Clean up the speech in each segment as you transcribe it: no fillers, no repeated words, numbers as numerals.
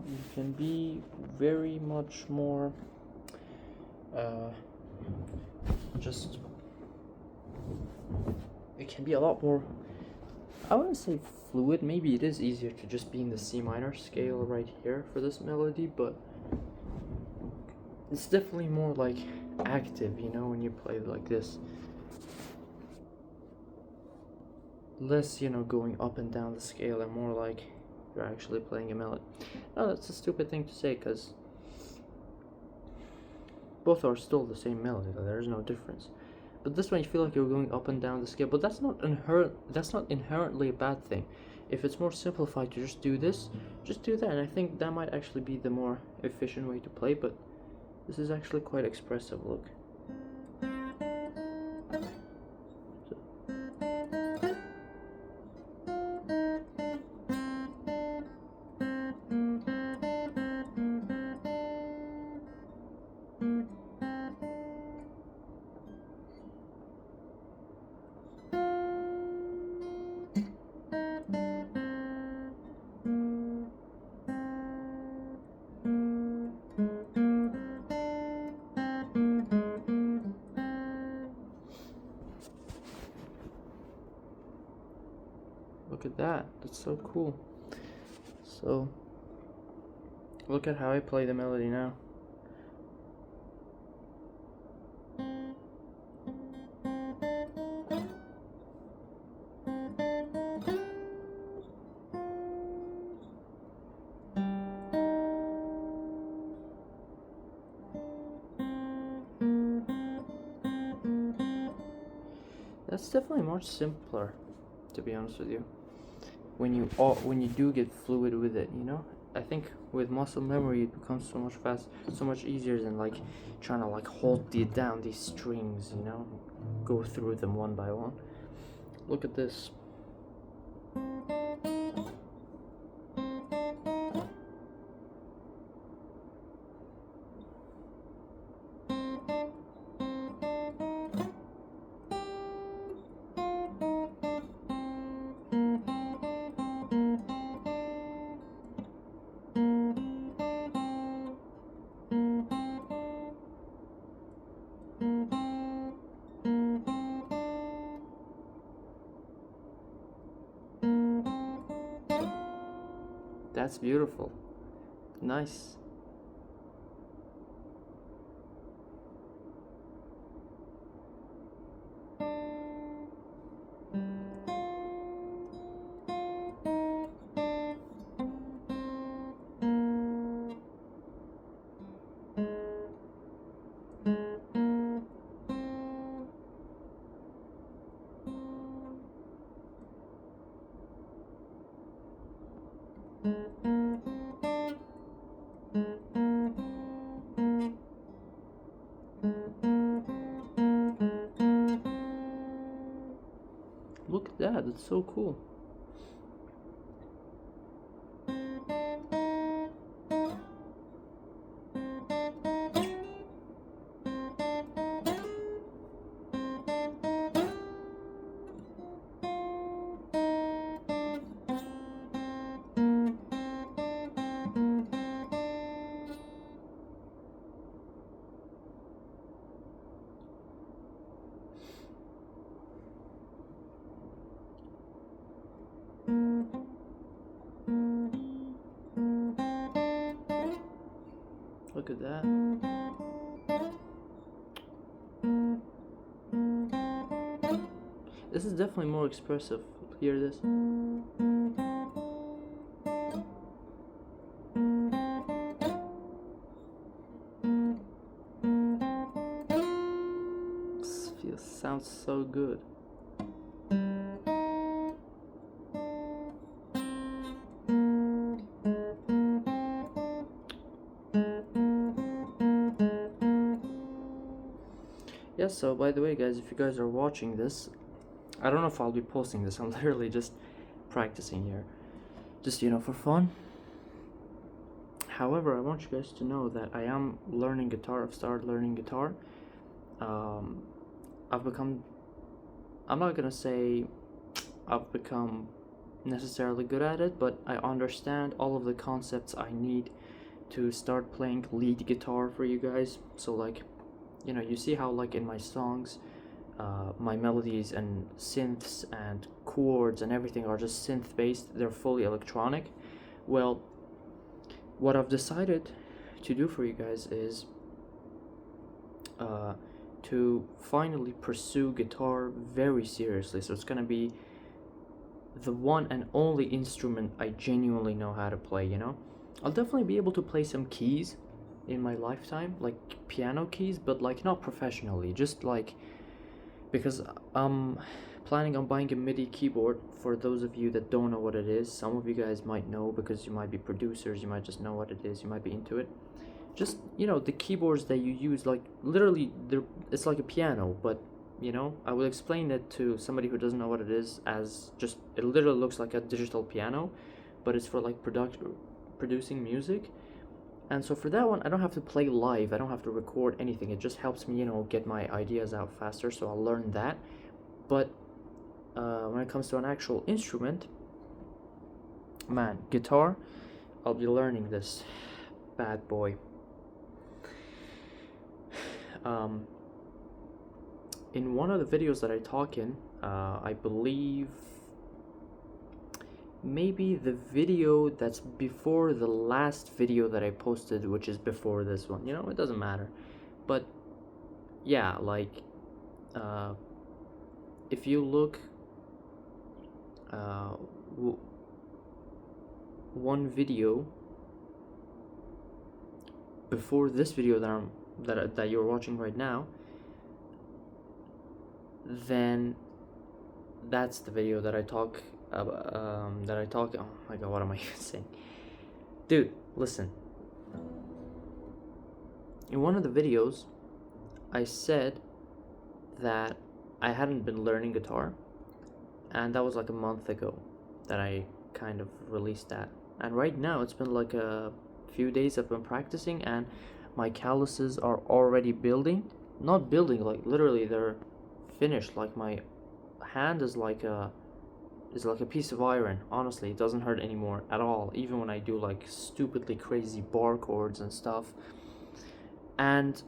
you can be very much more just it can be a lot more, I wouldn't say fluid, maybe it is easier to just be in the C minor scale right here for this melody, but it's definitely more like active, you know, when you play like this. Less, you know, going up and down the scale and more like you're actually playing a melody. No, that's a stupid thing to say, because both are still the same melody, there's no difference. But this one you feel like you're going up and down the scale, but that's not inherently a bad thing. If it's more simplified to just do this, just do that, and I think that might actually be the more efficient way to play, but this is actually quite expressive, look. Look at that, that's so cool. So, look at how I play the melody now. That's definitely more simpler, to be honest with you. When you do get fluid with it, you know. I think with muscle memory it becomes so much easier than like trying to like hold down these strings, you know, go through them one by one. Look at this. That's beautiful. Nice. Look at that, that's so cool. Look at that. This is definitely more expressive. Hear this. Sounds so good. Yeah, so by the way guys, if you guys are watching this, I don't know if I'll be posting this, I'm literally just practicing here, just, you know, for fun. However, I want you guys to know that I am learning guitar. I've started learning guitar. I'm not gonna say I've become necessarily good at it, but I understand all of the concepts I need to start playing lead guitar for you guys. So like, you see how like in my songs, my melodies and synths and chords and everything are just synth based, they're fully electronic. Well, what I've decided to do for you guys is to finally pursue guitar very seriously. So it's gonna be the one and only instrument I genuinely know how to play, I'll definitely be able to play some keys in my lifetime, like piano keys, but like not professionally, just like because I'm planning on buying a MIDI keyboard. For those of you that don't know what it is, some of you guys might know because you might be producers, you might just know what it is, you might be into it. Just, the keyboards that you use, like literally, it's like a piano, but I will explain it to somebody who doesn't know what it is as just, it literally looks like a digital piano, but it's for like producing music. And so for that one, I don't have to play live, I don't have to record anything, it just helps me, get my ideas out faster, so I'll learn that. But when it comes to an actual instrument, man, guitar, I'll be learning this bad boy. In one of the videos that I talk in, I believe maybe the video that's before the last video that I posted, which is before this one, it doesn't matter. But yeah, like if you look one video before this video that you're watching right now, then that's the video that I talk oh my god, what am I even saying? Dude, listen. In one of the videos, I said that I hadn't been learning guitar, and that was like a month ago that I kind of released that. And right now, it's been like a few days I've been practicing, and my calluses are already building. Not building, like literally they're finished. Like my hand is like a piece of iron. Honestly, it doesn't hurt anymore at all, even when I do like stupidly crazy bar chords and stuff. And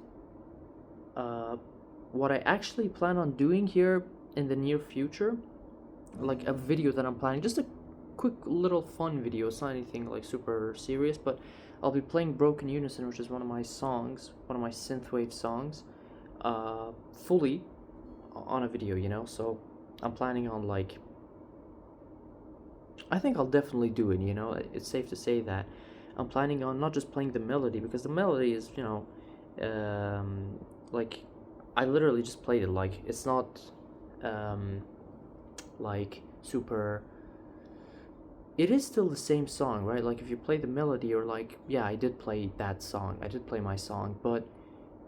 what I actually plan on doing here in the near future, like a video that I'm planning, just a quick little fun video, it's not anything like super serious, but I'll be playing Broken Unison, which is one of my synthwave songs, fully on a video, so I'm planning on like, I think I'll definitely do it, it's safe to say that I'm planning on not just playing the melody, because the melody is, like, I literally just played it, like, it's not, like, super, it is still the same song, right? Like, if you play the melody, or like, yeah, I did play that song, I did play my song, but,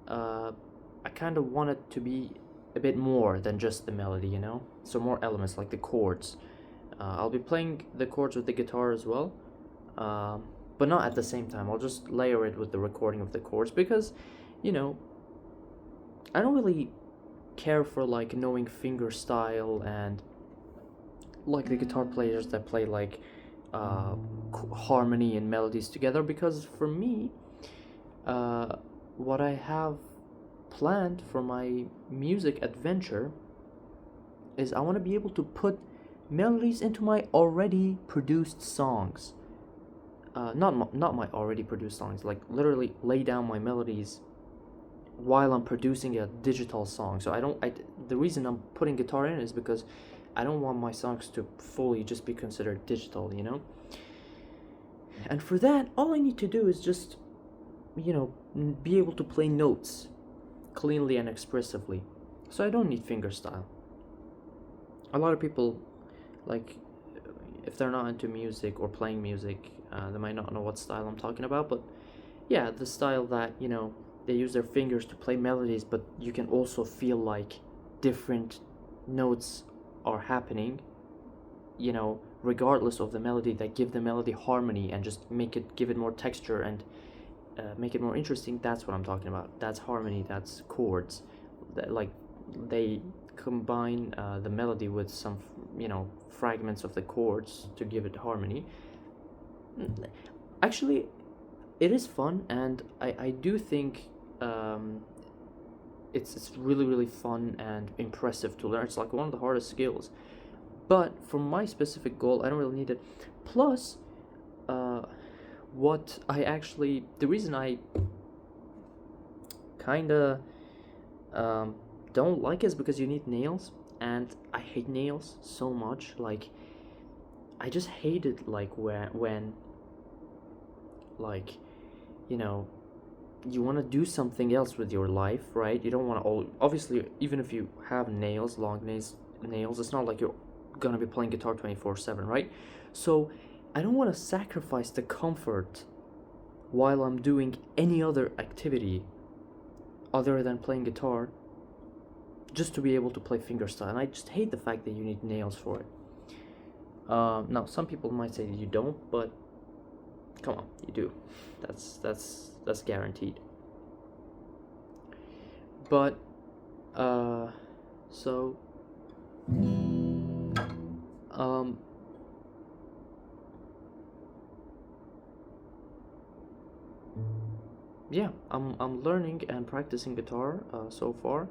I kind of want it to be a bit more than just the melody, so more elements, like the chords. I'll be playing the chords with the guitar as well, but not at the same time. I'll just layer it with the recording of the chords, because, I don't really care for like knowing finger style and like the guitar players that play like harmony and melodies together, because for me, what I have planned for my music adventure is I want to be able to put melodies into my already produced songs. Not my already produced songs, like literally lay down my melodies while I'm producing a digital song. So the reason I'm putting guitar in is because I don't want my songs to fully just be considered digital, And for that, all I need to do is just, be able to play notes cleanly and expressively. So I don't need fingerstyle. A lot of people, like, if they're not into music or playing music, they might not know what style I'm talking about, but yeah, the style that, they use their fingers to play melodies, but you can also feel like different notes are happening, regardless of the melody, that give the melody harmony and just give it more texture and make it more interesting. That's what I'm talking about. That's harmony, that's chords. Like, they combine the melody with some, fragments of the chords to give it harmony. Actually, it is fun, and I do think it's really really fun and impressive to learn. It's like one of the hardest skills. But for my specific goal, I don't really need it. Plus, the reason I kinda don't like it is because you need nails, and I hate nails so much. Like, I just hate it, like when like, you want to do something else with your life, right? You don't want to, obviously, even if you have nails, long nails, it's not like you're gonna be playing guitar 24/7, right? So I don't want to sacrifice the comfort while I'm doing any other activity other than playing guitar, just to be able to play fingerstyle. And I just hate the fact that you need nails for it. Now some people might say that you don't, but come on, you do. That's guaranteed. But so yeah, I'm learning and practicing guitar so far.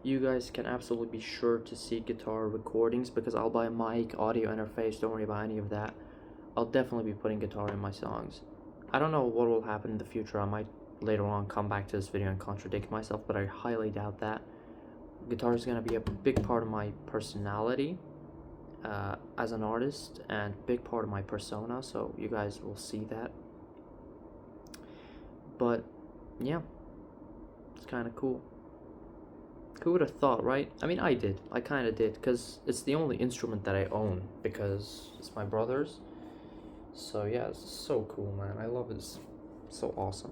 You guys can absolutely be sure to see guitar recordings, because I'll buy a mic, audio interface. Don't worry about any of that. I'll definitely be putting guitar in my songs. I don't know what will happen in the future. I might later on come back to this video and contradict myself, but I highly doubt that. Guitar is going to be a big part of my personality as an artist, and big part of my persona, so you guys will see that. But yeah, it's kind of cool. Who would have thought, right? I mean, I kind of did, because it's the only instrument that I own, because it's my brother's. So yeah, it's so cool, man. I love it. It's so awesome.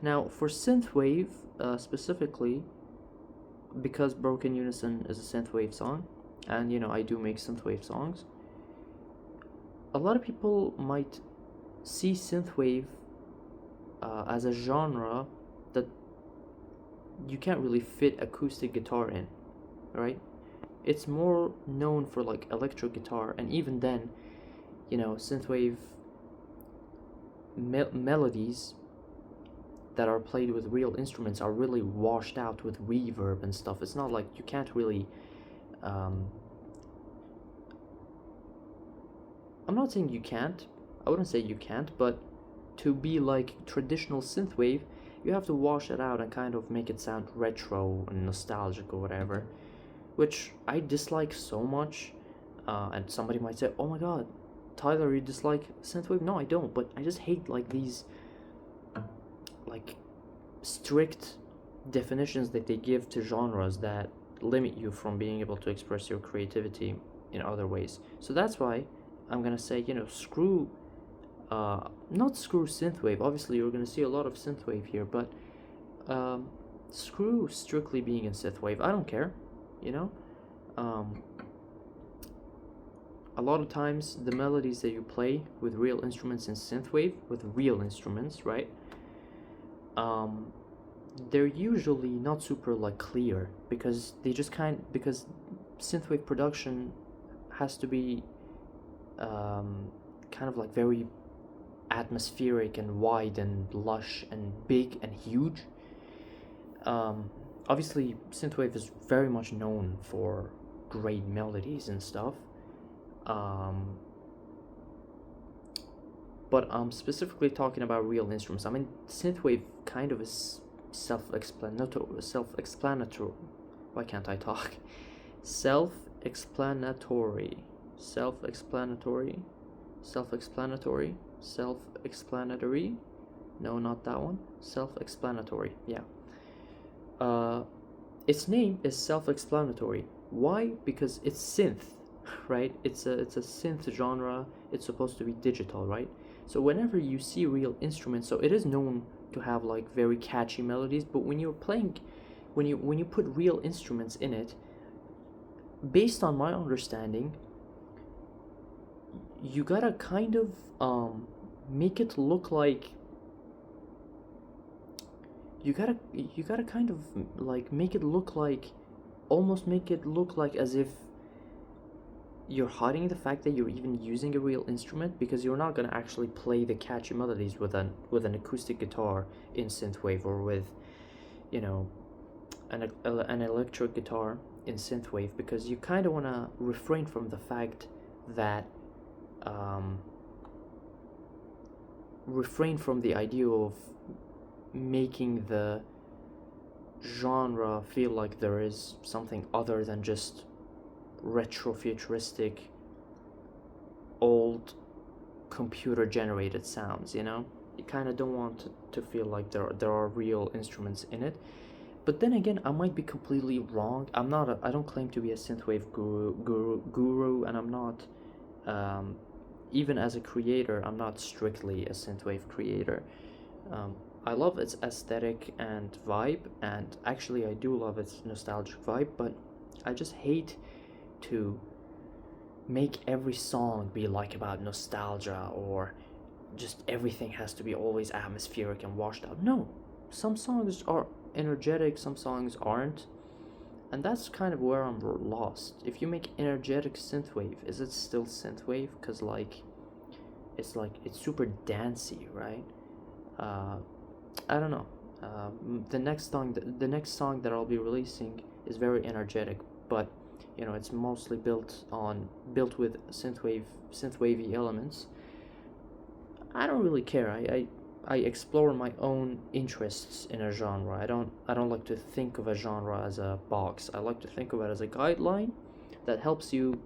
Now, for synthwave, specifically, because Broken Unison is a synthwave song, and I do make synthwave songs, a lot of people might see synthwave as a genre that you can't really fit acoustic guitar in, right? It's more known for like electric guitar, and even then, synthwave melodies that are played with real instruments are really washed out with reverb and stuff. It's not like you can't really I'm not saying you can't, I wouldn't say you can't, but to be like traditional synthwave, you have to wash it out and kind of make it sound retro and nostalgic or whatever, which I dislike so much. And somebody might say, oh my god, Tyler, you dislike synthwave? No, I don't, but I just hate like these like strict definitions that they give to genres that limit you from being able to express your creativity in other ways. So that's why I'm gonna say, screw not screw synthwave. Obviously you're gonna see a lot of synthwave here, but screw strictly being in synthwave. I don't care, a lot of times the melodies that you play with real instruments in synthwave, with real instruments, right, they're usually not super like clear, because because synthwave production has to be kind of like very atmospheric and wide and lush and big and huge. Obviously synthwave is very much known for great melodies and stuff, but I'm specifically talking about real instruments. I mean, synthwave kind of is self-explanatory. Why can't I talk? Self-explanatory. No, not that one. Self-explanatory. Yeah. Its name is self-explanatory. Why? Because it's synth, right? It's a synth genre. It's supposed to be digital, right? So whenever you see real instruments, so it is known to have like very catchy melodies, but when you're playing, when you put real instruments in it, based on my understanding, you gotta kind of make it look like you gotta kind of like make it look like almost make it look like as if you're hiding the fact that you're even using a real instrument, because you're not gonna actually play the catchy melodies with an acoustic guitar in synthwave, or with, you know, an electric guitar in synthwave, because you kind of want to refrain from the fact that refrain from the idea of making the genre feel like there is something other than just retrofuturistic old computer generated sounds, you know? You kind of don't want to feel like there are real instruments in it. But then again, I might be completely wrong. I don't claim to be a synthwave guru, and I'm not, even as a creator, I'm not strictly a synthwave creator. I love its aesthetic and vibe, and actually I do love its nostalgic vibe, but I just hate to make every song be like about nostalgia, or just everything has to be always atmospheric and washed out. No, some songs are energetic, some songs aren't, and that's kind of where I'm lost. If you make energetic synthwave, is it still synthwave? Because it's super dancey, right? I don't know. The next song that I'll be releasing is very energetic, but you know, it's mostly built with synthwavy elements. I don't really care. I explore my own interests in a genre. I don't like to think of a genre as a box. I like to think of it as a guideline that helps you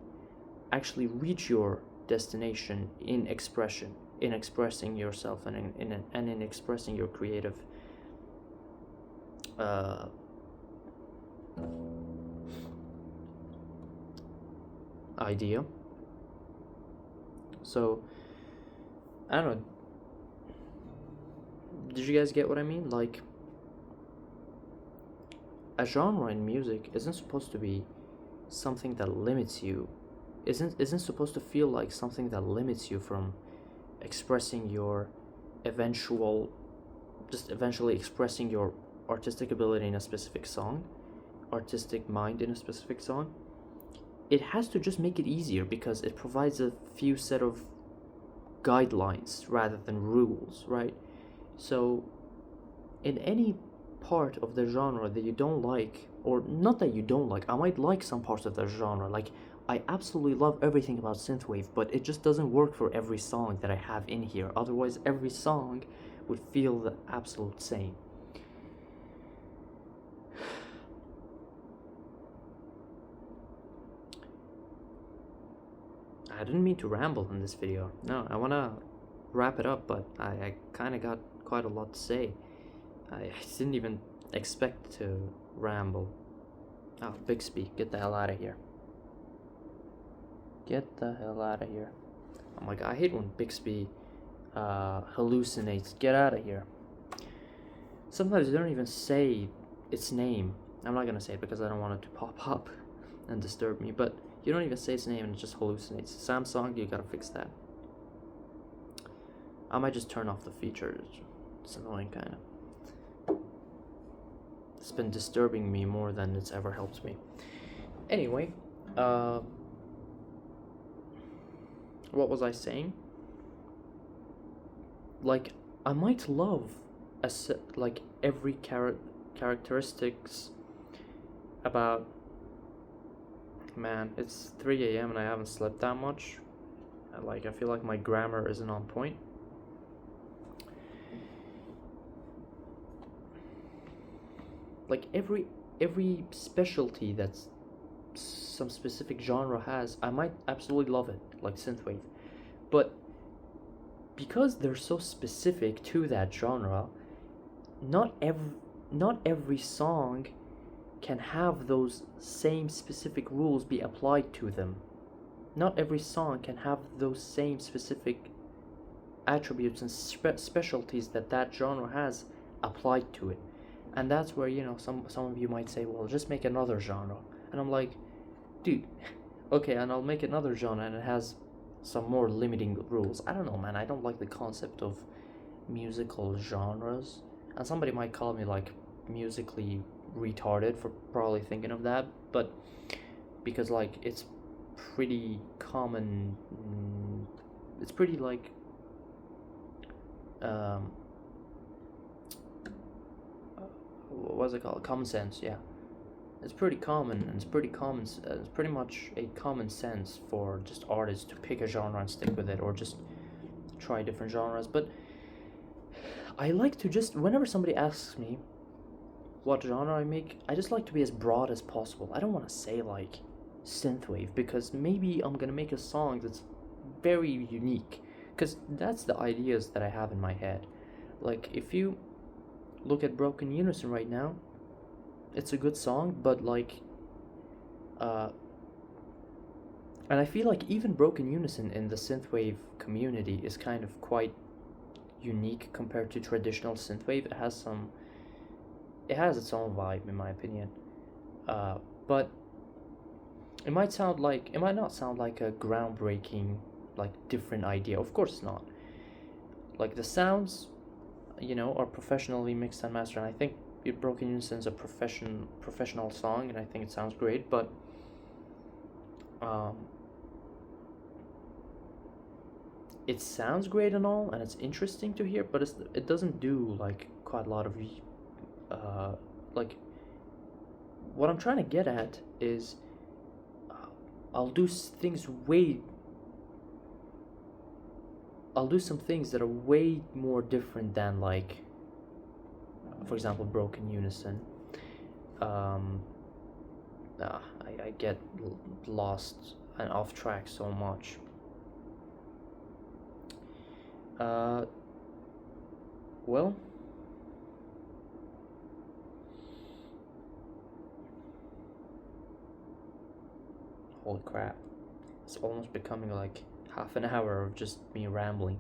actually reach your destination in expression, in expressing yourself, and in expressing your creative idea. So I don't know. Did you guys get what I mean? Like, a genre in music isn't supposed to be something that limits you. Isn't supposed to feel like something that limits you from expressing your eventually expressing your artistic ability in a specific song, artistic mind in a specific song. It has to just make it easier, because it provides a few set of guidelines rather than rules, right? So in any part of the genre that you don't like, or not that you don't like, I might like some parts of the genre, like I absolutely love everything about synthwave, but it just doesn't work for every song that I have in here. Otherwise every song would feel the absolute same. I didn't mean to ramble in this video. No, I want to wrap it up, but I kind of got quite a lot to say. I didn't even expect to ramble. Oh, Bixby, get the hell out of here. Get the hell out of here. Oh my god, I hate when Bixby hallucinates. Get out of here. Sometimes they don't even say its name. I'm not gonna say it because I don't want it to pop up and disturb me, but you don't even say its name and it just hallucinates. Samsung, you gotta fix that. I might just turn off the feature. It's annoying, kind of. It's been disturbing me more than it's ever helped me. Anyway, what was I saying? Like, I might love every characteristics about. Man, it's 3 a.m. and I haven't slept that much. I feel like my grammar isn't on point. Like every specialty that's some specific genre has, I might absolutely love it, like synthwave. But because they're so specific to that genre, not every song can have those same specific rules be applied to them. Not every song can have those same specific attributes and specialties that genre has applied to it. And that's where, you know, some of you might say, well, just make another genre. And I'm like, dude, okay, and I'll make another genre and it has some more limiting rules. I don't know, man. I don't like the concept of musical genres. And somebody might call me like musically retarded for probably thinking of that, but because like it's pretty common, it's pretty like what's it called, common sense, yeah. It's pretty common, and it's pretty much a common sense for just artists to pick a genre and stick with it, or just try different genres. But I like to just, whenever somebody asks me what genre I make, I just like to be as broad as possible. I don't want to say like synthwave, because maybe I'm gonna make a song that's very unique, because that's the ideas that I have in my head. Like, if you look at Broken Unison right now, it's a good song, but like and I feel like even Broken Unison in the synthwave community is kind of quite unique compared to traditional synthwave. It has its own vibe, in my opinion. But it might not sound like a groundbreaking, like, different idea. Of course it's not. Like, the sounds, are professionally mixed and mastered, and I think Broken Unison is a professional song, and I think it sounds great, but it sounds great and all, and it's interesting to hear, but it doesn't do like quite a lot of like, what I'm trying to get at is I'll do some things that are way more different than, like, for example, Broken Unison. I get lost and off track so much. Well, holy crap, it's almost becoming like half an hour of just me rambling.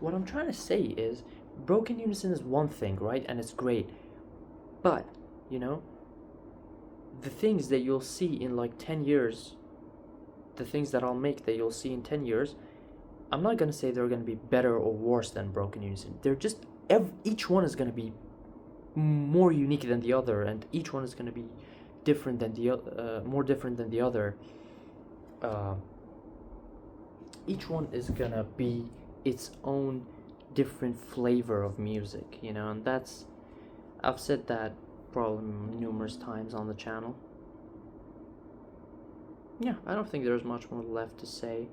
What I'm trying to say is, Broken Unison is one thing, right? And it's great. But, the things that you'll see in like 10 years, the things that I'll make that you'll see in 10 years, I'm not going to say they're going to be better or worse than Broken Unison. They're just, each one is going to be more unique than the other, and each one is going to be different than more different than the other. Each one is going to be its own different flavor of music, and I've said that probably numerous times on the channel. Yeah, I don't think there's much more left to say.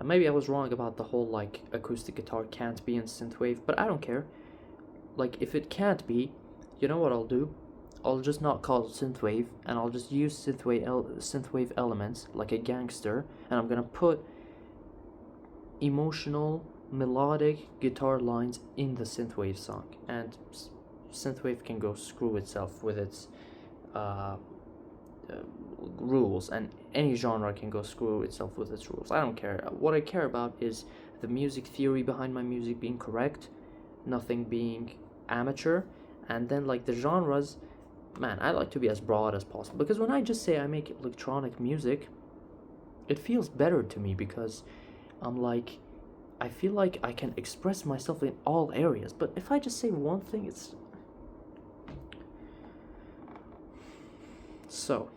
Maybe I was wrong about the whole, like, acoustic guitar can't be in synthwave, but I don't care. Like, if it can't be, you know what I'll do? I'll just not call it synthwave, and I'll just use synthwave elements, like a gangster, and I'm gonna put emotional, melodic guitar lines in the synthwave song, and synthwave can go screw itself with its rules, and any genre can go screw itself with its rules. I don't care. What I care about is the music theory behind my music being correct, nothing being amateur, and then, like, the genres, man, I like to be as broad as possible, because when I just say I make electronic music, it feels better to me, because I feel like I can express myself in all areas. But if I just say one thing, it's... So,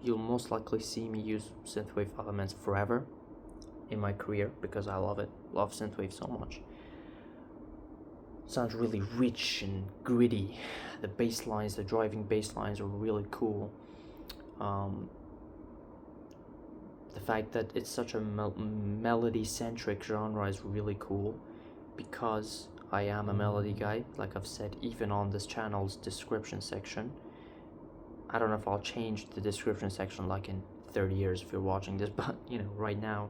you'll most likely see me use synthwave elements forever in my career, because I love synthwave so much. Sounds really rich and gritty. The bass lines, the driving bass lines are really cool. The fact that it's such a melody-centric genre is really cool, because I am a melody guy, like I've said, even on this channel's description section. I don't know if I'll change the description section like in 30 years if you're watching this, but right now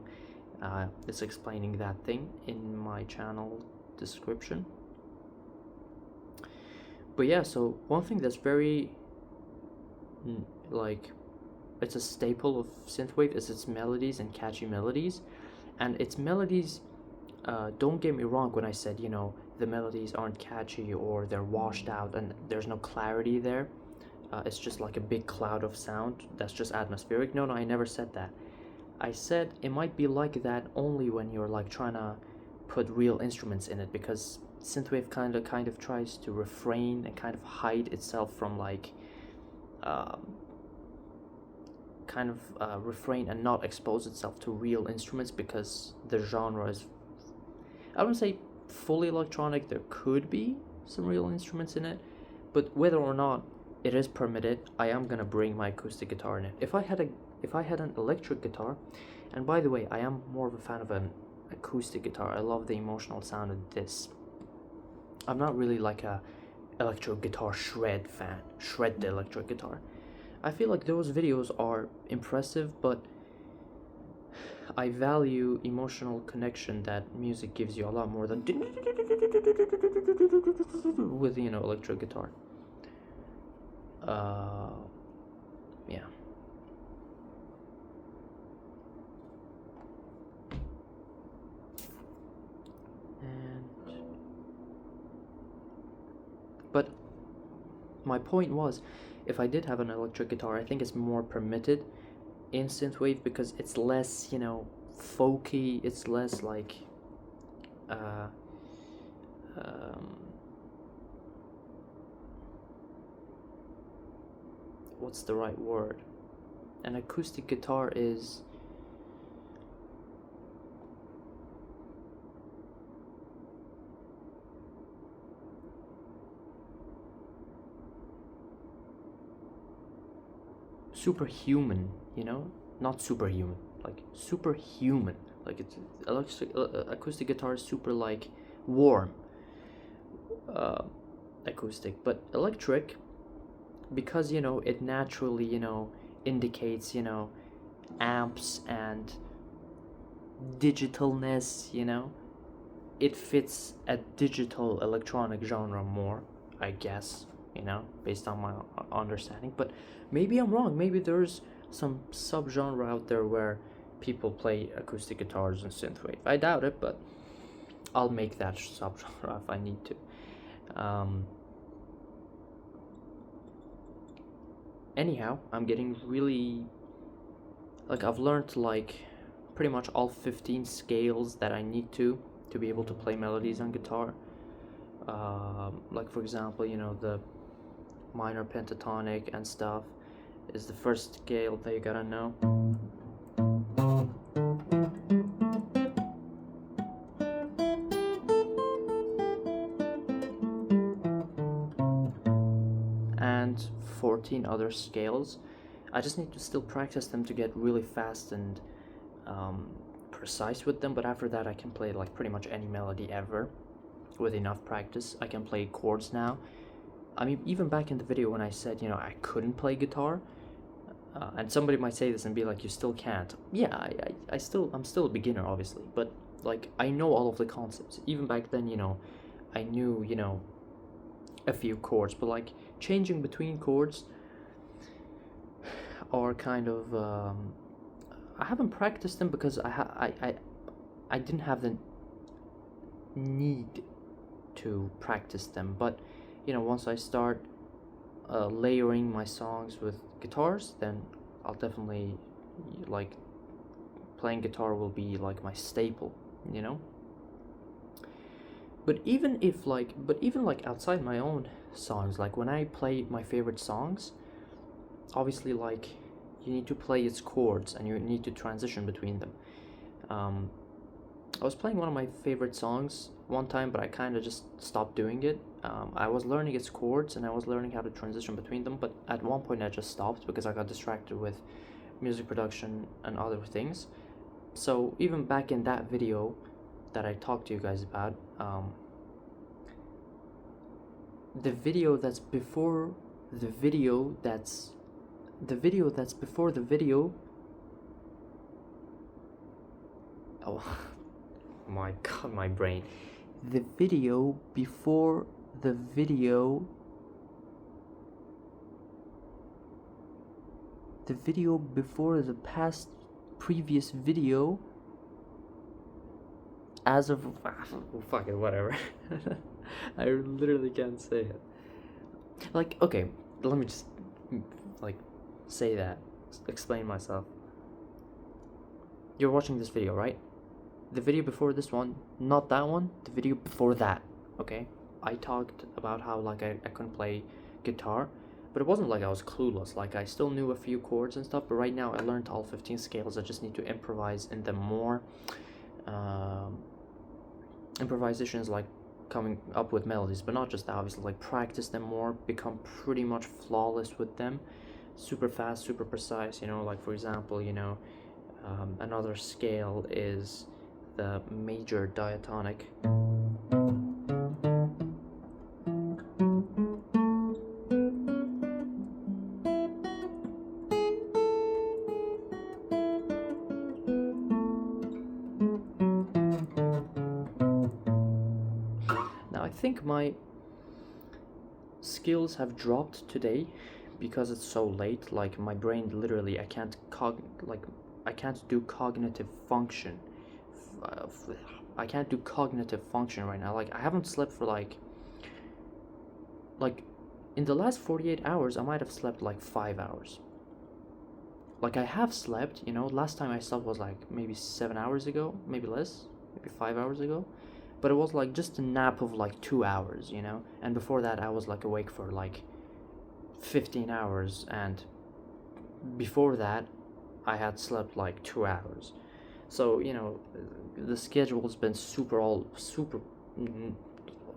it's explaining that thing in my channel description. But yeah, so one thing that's very it's a staple of synthwave is its melodies and catchy melodies, and its melodies Don't get me wrong when I said, you know, the melodies aren't catchy or they're washed out and there's no clarity there. It's just like a big cloud of sound that's just atmospheric. No, I never said that. I said it might be like that only when you're like trying to put real instruments in it, because synthwave kind of tries to refrain and kind of hide itself from like refrain and not expose itself to real instruments, because the genre is, I wouldn't say fully electronic. There could be some real instruments in it, but whether or not it is permitted, I am gonna bring my acoustic guitar in it. If I had an electric guitar, and by the way, I am more of a fan of an acoustic guitar. I love the emotional sound of this. I'm not really like a electric guitar shred the electric guitar. I feel like those videos are impressive, but I value emotional connection that music gives you a lot more than with, you know, electric guitar. Yeah. But my point was, if I did have an electric guitar, I think it's more permitted in synthwave because it's less, you know, folky. It's less like what's the right word? An acoustic guitar is superhuman, you know, not superhuman, like superhuman. Like it's electric acoustic guitar is super like warm acoustic, but electric, because you know it naturally, you know, indicates, you know, amps and digitalness, you know, it fits a digital electronic genre more, I guess, you know, based on my understanding. But maybe I'm wrong. Maybe there's some subgenre out there where people play acoustic guitars and synthwave. I doubt it, but I'll make that subgenre if I need to. Anyhow, I'm getting really, like, I've learned like pretty much all 15 scales that I need to be able to play melodies on guitar. Like for example, you know, the minor pentatonic and stuff is the first scale that you gotta know. And 14 other scales. I just need to still practice them to get really fast and precise with them, but after that I can play like pretty much any melody ever with enough practice. I can play chords now. I mean, even back in the video when I said, you know, I couldn't play guitar, and somebody might say this and be like, you still can't. Yeah, I'm still a beginner, obviously, but like I know all of the concepts. Even back then, you know, I knew, you know, a few chords, but like changing between chords are kind of I haven't practiced them because I didn't have the need to practice them. But you know, once I start layering my songs with guitars, then I'll definitely, like, playing guitar will be like my staple, you know. But even outside my own songs, like when I play my favorite songs, obviously, like, you need to play its chords and you need to transition between them. I was playing one of my favorite songs one time, but I kind of just stopped doing it. I was learning its chords and I was learning how to transition between them, but at one point I just stopped because I got distracted with music production and other things. So even back in that video that I talked to you guys about, the video that's before the video that's before the video. Oh my god, my brain. The video before the video. The video before the previous video as of fuck it, whatever. I literally can't say it. Like, okay, let me just like say that, explain myself. You're watching this video, right? The video before this one, not that one, the video before that, okay? I talked about how like I couldn't play guitar, but it wasn't like I was clueless. Like I still knew a few chords and stuff, but right now I learned all 15 scales. I just need to improvise in them more. Improvisations like coming up with melodies, but not just that, obviously, like practice them more, become pretty much flawless with them, super fast, super precise, you know, like for example, you know, another scale is the major diatonic. Now I think my skills have dropped today because it's so late. Like my brain literally, I can't do cognitive function. I can't do cognitive function right now. Like I haven't slept for like in the last 48 hours I might have slept like 5 hours. Like I have slept, you know, last time I slept was like maybe 7 hours ago, maybe less, maybe 5 hours ago, but it was like just a nap of like 2 hours, you know, and before that I was like awake for like 15 hours, and before that I had slept like 2 hours. So, you know, the schedule's been super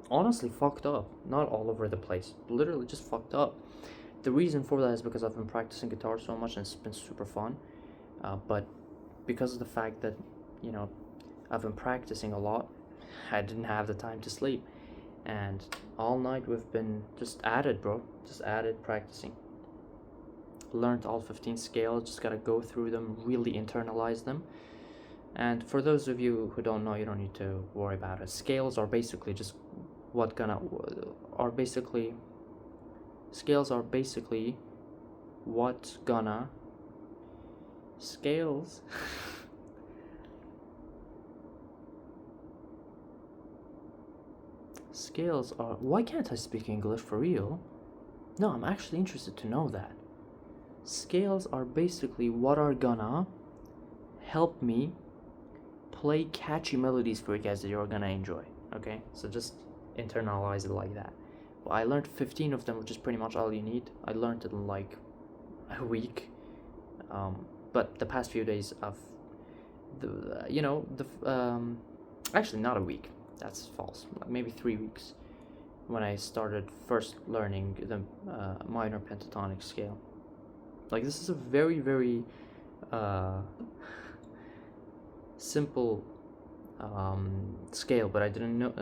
honestly fucked up. Not all over the place, literally just fucked up. The reason for that is because I've been practicing guitar so much and it's been super fun, but because of the fact that, you know, I've been practicing a lot, I didn't have the time to sleep, and all night we've been just at it, bro, just at it, practicing. Learned all 15 scales, just gotta go through them, really internalize them. And for those of you who don't know, you don't need to worry about it. Scales are basically just scales are basically what's gonna scales scales are, why can't I speak English for real? No, I'm actually interested to know that. Scales are basically what are gonna help me play catchy melodies for you guys that you're gonna enjoy. Okay, so just internalize it like that. Well, I learned 15 of them, which is pretty much all you need. I learned it in like a week, but the past few days of actually not a week, that's false, maybe 3 weeks, when I started first learning the minor pentatonic scale. Like this is a very, very simple scale, but I didn't know it.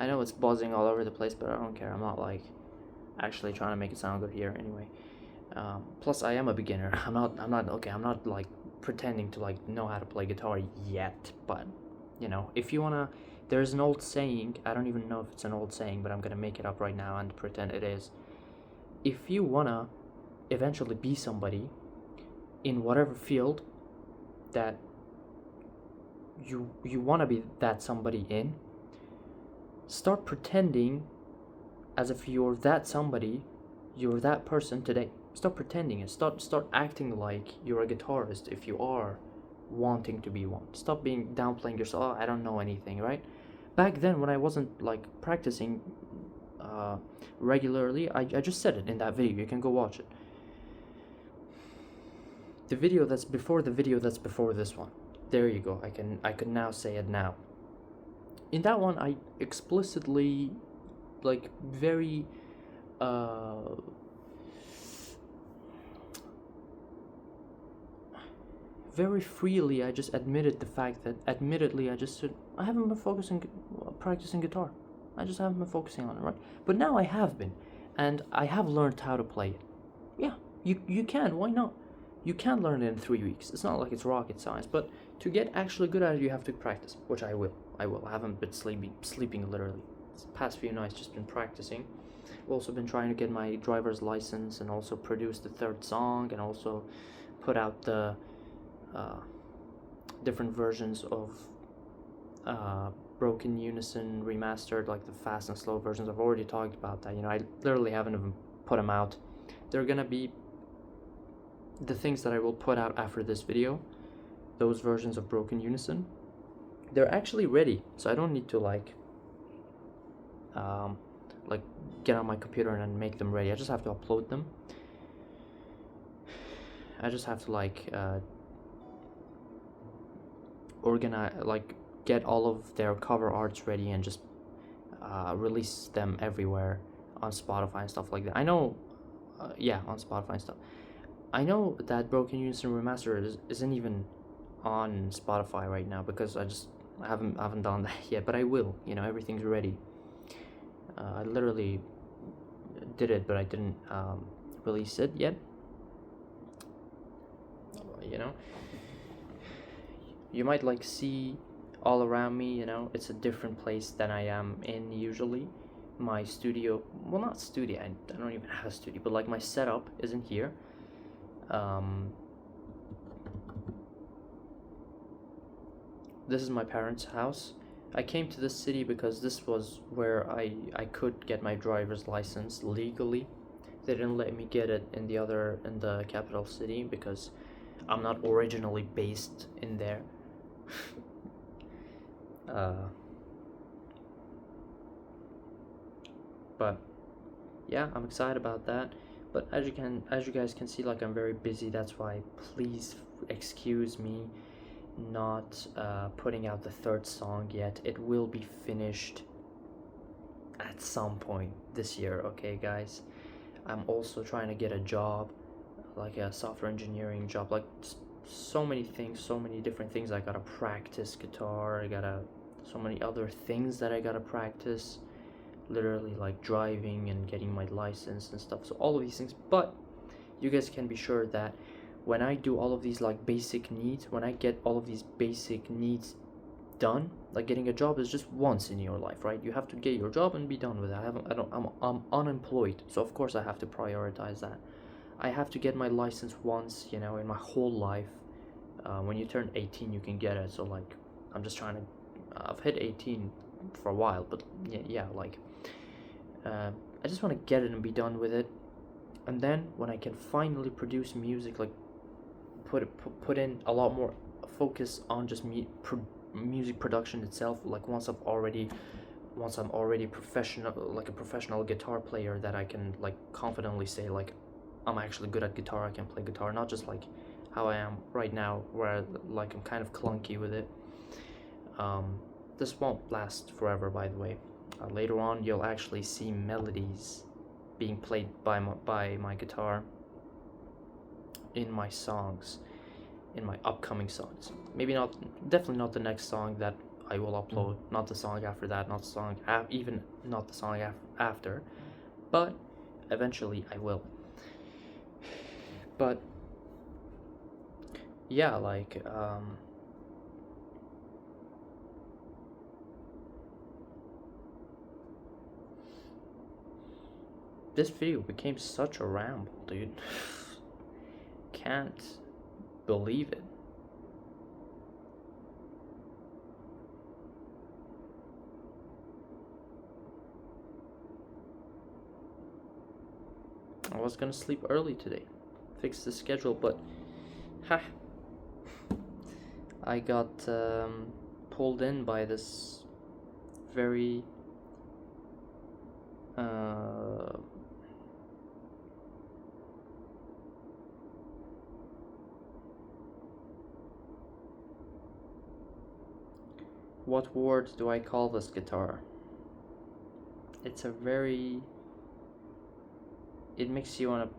I know it's buzzing all over the place, but I don't care. I'm not like actually trying to make it sound good here anyway. Plus I am a beginner. I'm not like pretending to like know how to play guitar yet, but you know, if you wanna, there's an old saying, I don't even know if it's an old saying, but I'm gonna make it up right now and pretend it is. If you wanna eventually be somebody in whatever field that you wanna be that somebody in, start pretending as if you're that somebody, you're that person today. Stop pretending and start acting like you're a guitarist if you are wanting to be one. Stop being downplaying yourself. Oh, I don't know anything, right? Back then when I wasn't like practicing regularly, I just said it in that video. You can go watch it. The video that's before this one. There you go. I can now say it now. In that one I explicitly, like, very very freely, I just admitted the fact that, admittedly, I just said, I haven't been practicing guitar. I just haven't been focusing on it, right? But now I have been, and I have learned how to play it. Yeah, you can, why not? You can learn it in 3 weeks. It's not like it's rocket science, but to get actually good at it, you have to practice, which I will. I haven't been sleeping literally. past few nights just been practicing. I've also been trying to get my driver's license and also produce the third song and also put out the different versions of Broken Unison remastered, like the fast and slow versions. I've already talked about that. I literally haven't even put them out. They're gonna be the things that I will put out after this video. Those versions of Broken Unison, they're actually ready, so I don't need to like get on my computer and make them ready. I just have to upload them. I just have to organize, get all of their cover arts ready and just release them everywhere on Spotify and stuff like that. I know, on Spotify and stuff. I know that Broken Unison Remastered isn't even on Spotify right now because I haven't done that yet, but I will. Everything's ready. I literally did it, but I didn't release it yet. You might see all around me, it's a different place than I am in usually. My studio, well, not studio, I don't even have a studio, but my setup isn't here. This is my parents' house. I came to this city because this was where I could get my driver's license legally. They didn't let me get it in the capital city because I'm not originally based in there. But yeah, I'm excited about that. But as you guys can see, I'm very busy. That's why please excuse me not putting out the third song yet. It will be finished at some point this year, okay guys? I'm also trying to get a job, like a software engineering job, so many things, so many different things. I gotta practice guitar, so many other things that I gotta practice, literally driving and getting my license and stuff, so all of these things. But you guys can be sure that when I do all of these basic needs, when I get all of these basic needs done, getting a job is just once in your life, right? You have to get your job and be done with it. I'm unemployed, so of course I have to prioritize that. I have to get my license once, in my whole life. When you turn 18, you can get it. So I'm just trying to. I've hit 18 for a while, but I just want to get it and be done with it. And then when I can finally produce music, put in a lot more focus on just music production itself. Once I'm already professional, a professional guitar player, that I can confidently say I'm actually good at guitar. I can play guitar, not just how I am right now, where I'm kind of clunky with it. This won't last forever, by the way. Later on, you'll actually see melodies being played by my guitar in my songs, in my upcoming songs. Definitely not the next song that I will upload, not the song after that, not the song even not the song after, but eventually I will. But yeah, this video became such a ramble, dude. Can't believe it. I was gonna sleep early today, fix the schedule, but I got pulled in by this very what word do I call this guitar? It's it makes you want to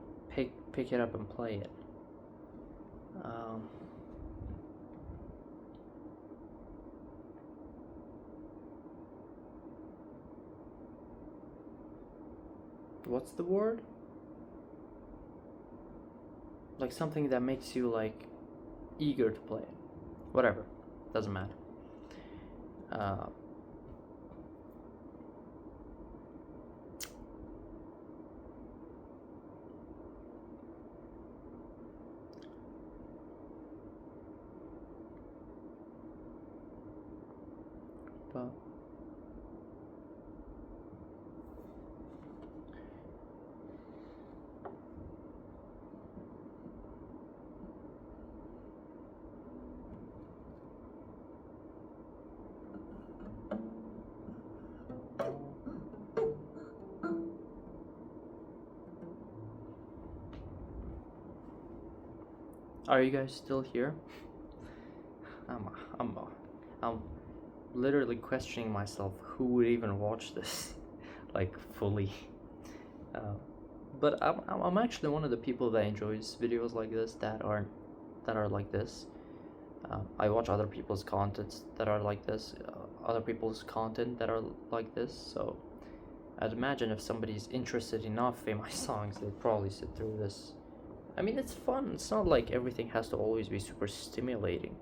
pick it up and play it. What's the word? Something that makes you eager to play it. Whatever, doesn't matter. Are you guys still here? I'm, I'm, I'm literally questioning myself who would even watch this, like fully. But I'm actually one of the people that enjoys videos like this that are like this. I watch other people's contents that are like this, other people's content that are like this. So I'd imagine if somebody's interested enough in my songs, they'd probably sit through this. I mean, it's fun. It's not like everything has to always be super stimulating.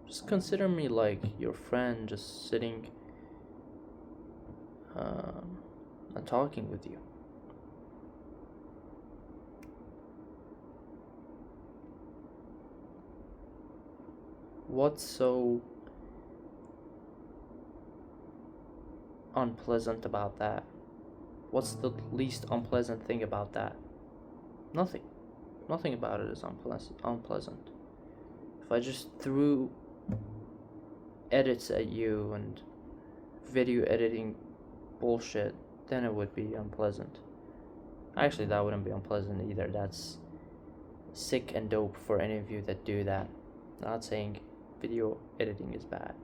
Just consider me like your friend, just sitting and talking with you. What's so unpleasant about that? What's the least unpleasant thing about that? Nothing. Nothing about it is unpleasant. If I just threw edits at you and video editing bullshit, then it would be unpleasant. Actually, that wouldn't be unpleasant either. That's sick and dope for any of you that do that. Not saying video editing is bad.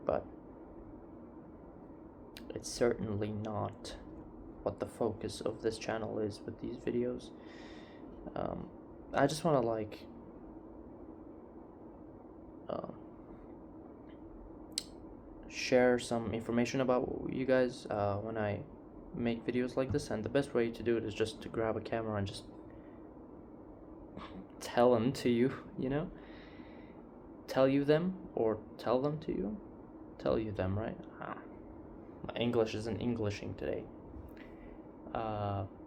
But it's certainly not what the focus of this channel is with these videos. I just want to like share some information about you guys when I make videos like this, and the best way to do it is just to grab a camera and just tell them to you, you know? Tell you them, or tell them to you? Tell you them, right? My English isn't Englishing today.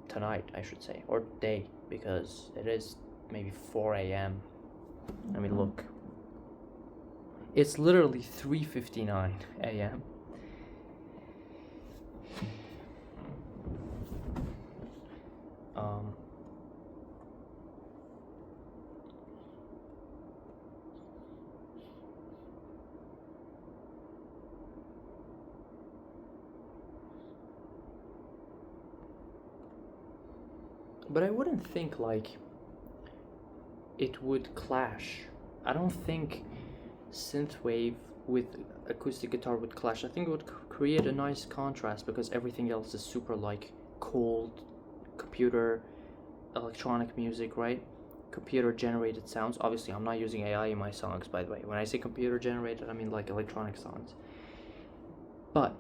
Tonight, I should say, or day, because it is maybe 4 a.m. Let me look. It's literally 3:59 a.m. But I wouldn't think like it would clash. I don't think synthwave with acoustic guitar would clash. I think it would create a nice contrast because everything else is super like cold, computer, electronic music, right? Computer generated sounds. Obviously, I'm not using AI in my songs, by the way. When I say computer generated, I mean like electronic sounds. But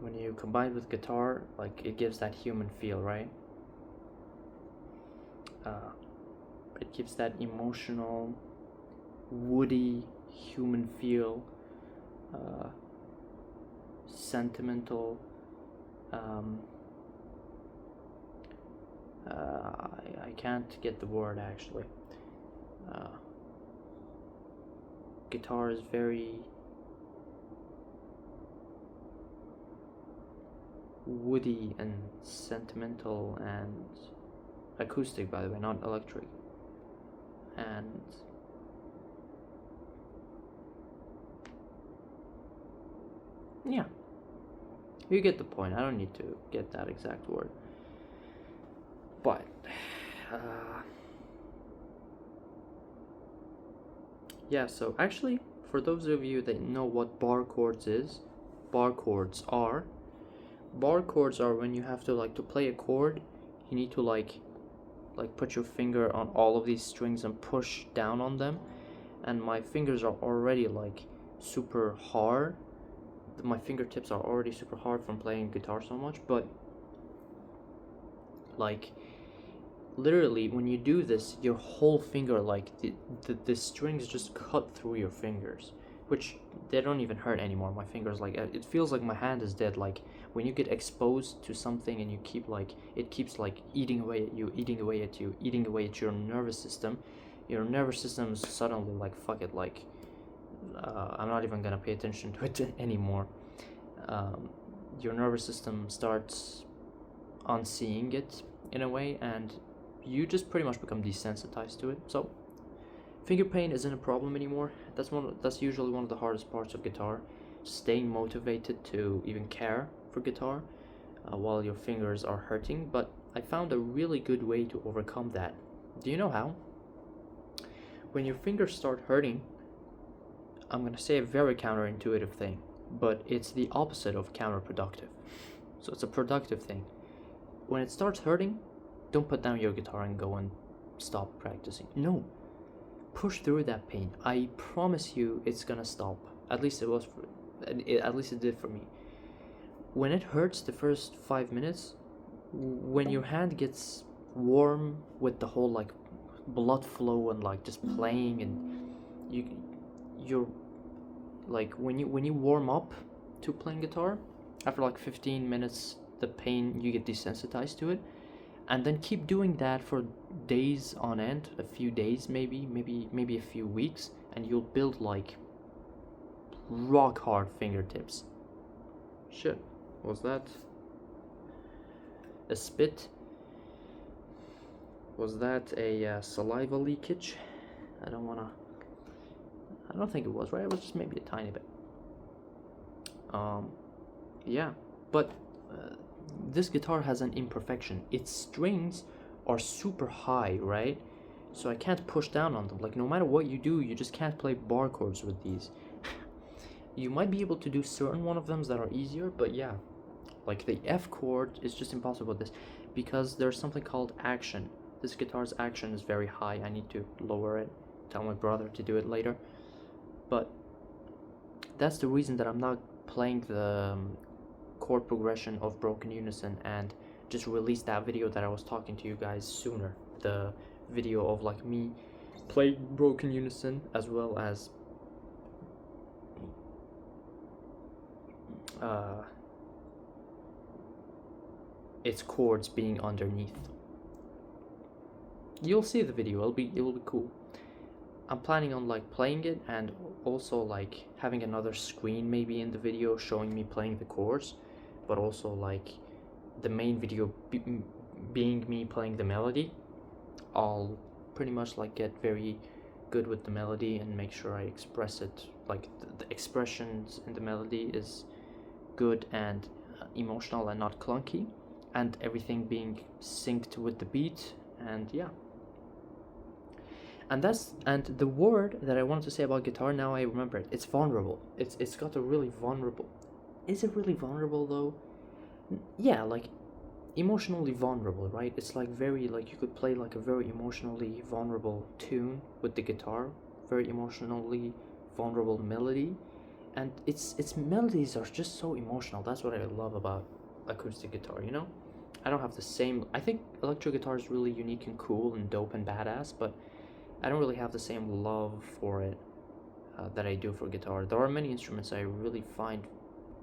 when you combine with guitar, like it gives that human feel, right? It gives that emotional, woody human feel, sentimental. I can't get the word actually. Guitar is very woody and sentimental, and acoustic, by the way, not electric. And yeah, you get the point. I don't need to get that exact word. But yeah, so actually, for those of you that know what bar chords are when you have to like to play a chord, you need to like put your finger on all of these strings and push down on them, and my fingers are already like super hard. My fingertips are already super hard from playing guitar so much, but like literally when you do this, your whole finger, like the strings just cut through your fingers, which they don't even hurt anymore. My fingers, like, it feels like my hand is dead. Like when you get exposed to something and you keep like, it keeps like eating away at you, eating away at your nervous system. Your nervous system is suddenly like, fuck it, like I'm not even gonna pay attention to it anymore. Your nervous system starts unseeing it in a way, and you just pretty much become desensitized to it. So Finger pain isn't a problem anymore. That's usually one of the hardest parts of guitar, staying motivated to even care for guitar while your fingers are hurting. But I found a really good way to overcome that. Do you know how? When your fingers start hurting, I'm gonna say a very counterintuitive thing, but it's the opposite of counterproductive. So it's a productive thing. When it starts hurting, don't put down your guitar and go and stop practicing. No, push through that pain. I promise you, it's gonna stop. At least at least it did for me. When it hurts the first 5 minutes, when your hand gets warm with the whole like blood flow and like just playing, and you're like when you warm up to playing guitar, after like 15 minutes, the pain, you get desensitized to it, and then keep doing that for days on end, a few days, maybe a few weeks, and you'll build like rock hard fingertips. Shit, was that a spit? Was that a saliva leakage? I don't think it was, right? It was just maybe a tiny bit. Yeah, but this guitar has an imperfection. Its strings are super high, right? So I can't push down on them. Like, no matter what you do, you just can't play bar chords with these. You might be able to do certain one of them that are easier, but yeah, like the F chord is just impossible with this, because there's something called action. This guitar's action is very high. I need to lower it. Tell my brother to do it later. But that's the reason that I'm not playing the chord progression of Broken Unison and just release that video that I was talking to you guys sooner. The video of like me playing Broken Unison as well as its chords being underneath. You'll see the video. It will be cool. I'm planning on like playing it and also like having another screen maybe in the video showing me playing the chords, but also like the main video being me playing the melody. I'll pretty much like get very good with the melody and make sure I express it, like the expressions in the melody is good and emotional and not clunky, and everything being synced with the beat. And yeah, and the word that I wanted to say about guitar, now I remember it. It's vulnerable. It's got a really vulnerable. Is it really vulnerable though? Yeah, like emotionally vulnerable, right? It's like very, like you could play like a very emotionally vulnerable tune with the guitar, very emotionally vulnerable melody, and its melodies are just so emotional. That's what I love about acoustic guitar, you know? I don't have the same. I think electric guitar is really unique and cool and dope and badass, but I don't really have the same love for it that I do for guitar. There are many instruments I really find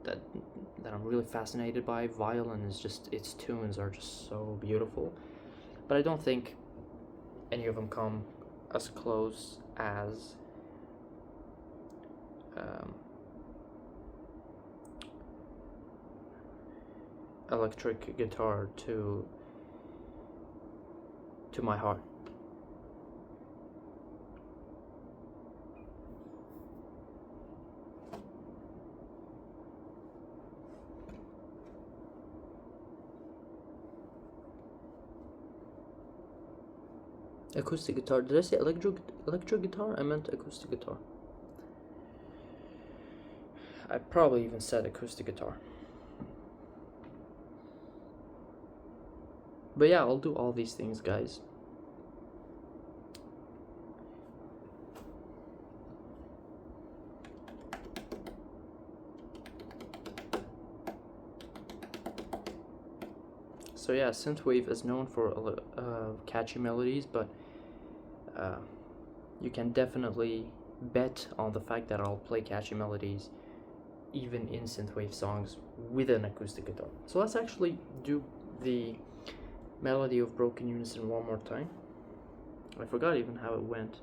that I'm really fascinated by. Violin is just, its tunes are just so beautiful, but I don't think any of them come as close as electric guitar to my heart. Acoustic guitar. Did I say electric guitar? I meant acoustic guitar. I probably even said acoustic guitar. But yeah, I'll do all these things, guys. So yeah, synthwave is known for catchy melodies, but you can definitely bet on the fact that I'll play catchy melodies even in synthwave songs with an acoustic guitar. So let's actually do the melody of Broken Unison one more time. I forgot even how it went.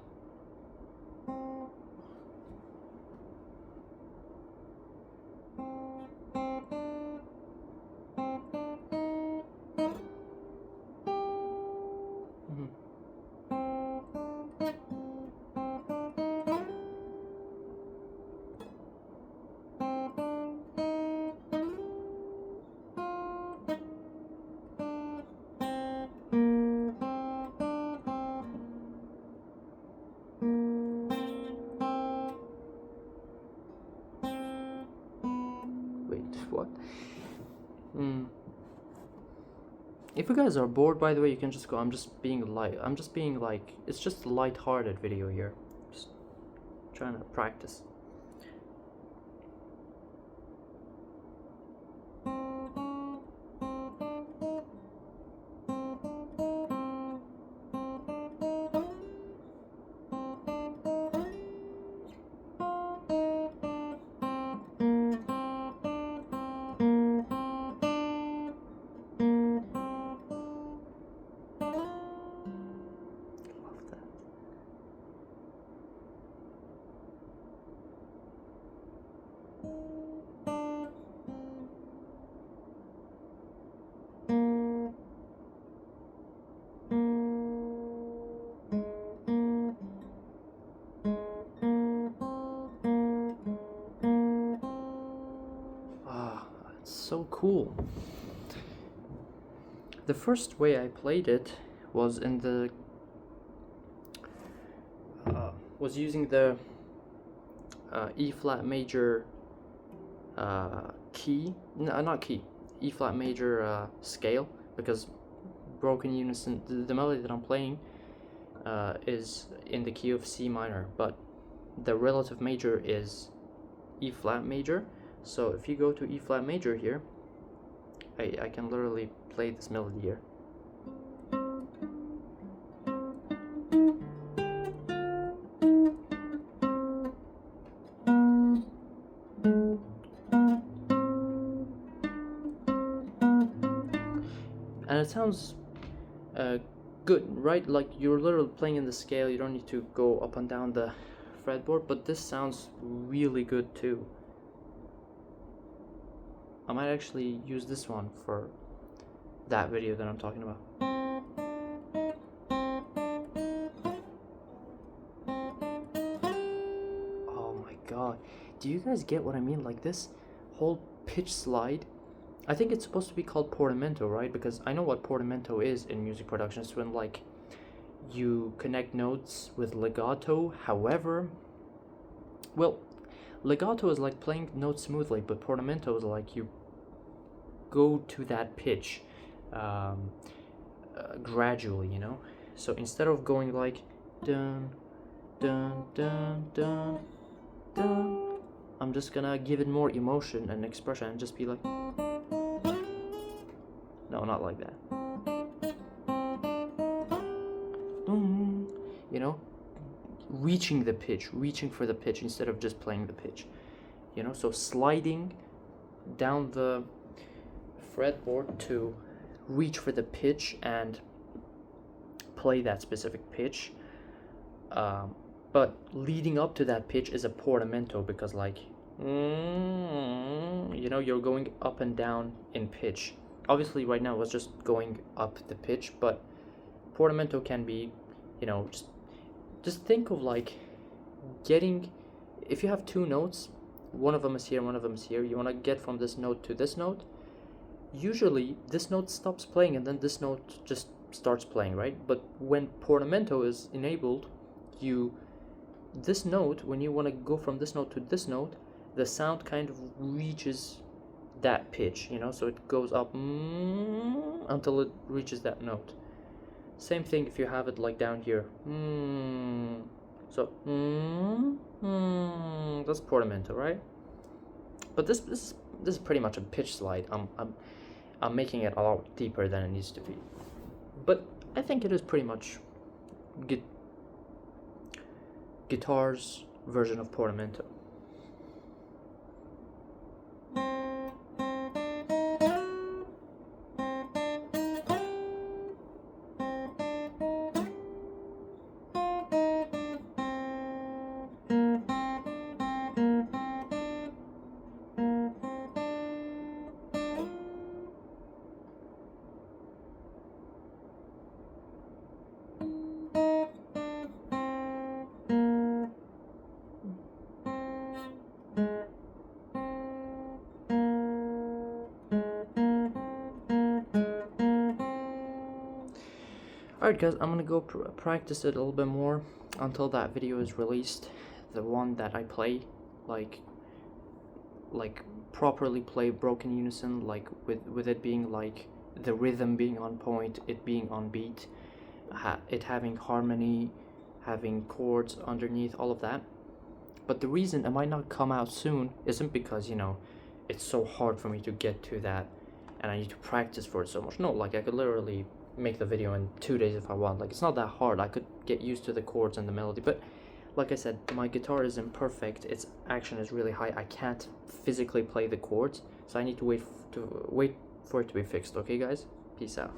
what? If you guys are bored, by the way, you can just go. I'm just being like, it's just a light-hearted video here. Just trying to practice. So cool. The first way I played it was in the was using the E flat major key, no, not key, E flat major scale, because broken unison, the melody that I'm playing is in the key of C minor, but the relative major is E flat major. So if you go to E flat major here, I can literally play this melody here. And it sounds good, right? Like you're literally playing in the scale, you don't need to go up and down the fretboard, but this sounds really good too. I might actually use this one for that video that I'm talking about. Oh my god. Do you guys get what I mean? Like this whole pitch slide. I think it's supposed to be called portamento, right? Because I know what portamento is in music production. It's when like you connect notes with legato. However, well, legato is like playing notes smoothly, but portamento is like you go to that pitch gradually, you know? So instead of going like dun dun dun dun dun, I'm just gonna give it more emotion and expression and just be like, no, not like that. You know, reaching the pitch, reaching for the pitch instead of just playing the pitch. You know, so sliding down the fretboard to reach for the pitch and play that specific pitch. But leading up to that pitch is a portamento, because like, you know, you're going up and down in pitch. Obviously right now I was just going up the pitch, but portamento can be, you know, just think of like getting, if you have two notes, one of them is here, one of them is here, you want to get from this note to this note, usually this note stops playing and then this note just starts playing, right? But when portamento is enabled, this note, when you want to go from this note to this note, the sound kind of reaches that pitch, you know, so it goes up until it reaches that note. Same thing if you have it like down here, so that's portamento, right? But this is pretty much a pitch slide. I'm making it a lot deeper than it needs to be, but I think it is pretty much guitar's version of portamento. Alright guys, I'm gonna go practice it a little bit more until that video is released, the one that I play like properly play broken unison, like with it being like the rhythm being on point, it being on beat, it having harmony, having chords underneath, all of that. But the reason it might not come out soon isn't because, you know, it's so hard for me to get to that and I need to practice for it so much. No, like I could literally make the video in 2 days if I want. Like, it's not that hard. I could get used to the chords and the melody. But like I said, my guitar is imperfect. Its action is really high. I can't physically play the chords, so I need to wait for it to be fixed. Okay, guys? Peace out.